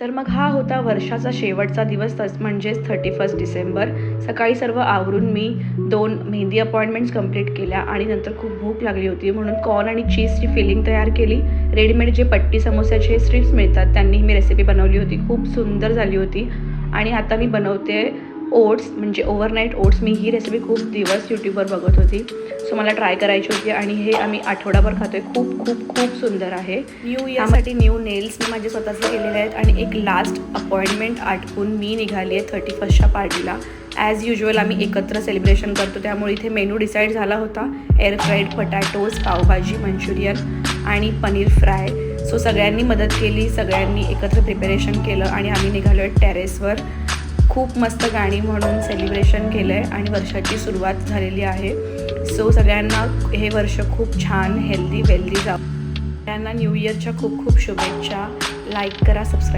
तर मग हा होता वर्षाचा शेवटचा दिवस म्हणजेच 31 डिसेंबर. सकाळी सर्व आवरून मी 2 मेहंदी अपॉइंटमेंट्स कंप्लीट केल्या आणि नंतर खूप भूक लागली होती म्हणून कॉर्न आणि चीजची फिलिंग तयार केली. रेडीमेड जे पट्टी समोस्याचे स्ट्रिप्स मिळतात त्यांनी मी रेसिपी बनवली होती. खूप सुंदर झाली होती. आणि आता मी बनवते ओट्स म्हणजे ओव्हरनाईट ओट्स. मी ही रेसिपी खूप दिवस यूट्यूबवर बघत होती, सो मला ट्राय करायची होती आणि हे आम्ही आठवडाभर खातोय. खूप खूप खूप सुंदर आहे. न्यू इयरसाठी न्यू नेल्स मी माझे स्वतःचे केलेले आहेत आणि एक लास्ट अपॉइंटमेंट आटपून मी निघाली आहे 31च्या पार्टीला. ॲज युजल आम्ही एकत्र सेलिब्रेशन करतो, त्यामुळे इथे मेनू डिसाईड झाला होता. Air fried potatoes, pav bhaji, Manchurian आणि पनीर फ्राय. सो सगळ्यांनी मदत केली, सगळ्यांनी एकत्र प्रिपरेशन केलं आणि आम्ही निघालो आहे टेरेसवर. खूप मस्त गाणी म्हणून सेलिब्रेशन केलं आहे आणि वर्षाची सुरुवात झालेली आहे. सो सगळ्यांना हे वर्ष खूप छान हेल्दी वेल्दी जावं. सगळ्यांना न्यू इयरच्या खूप खूप शुभेच्छा. लाईक करा, सबस्क्राईब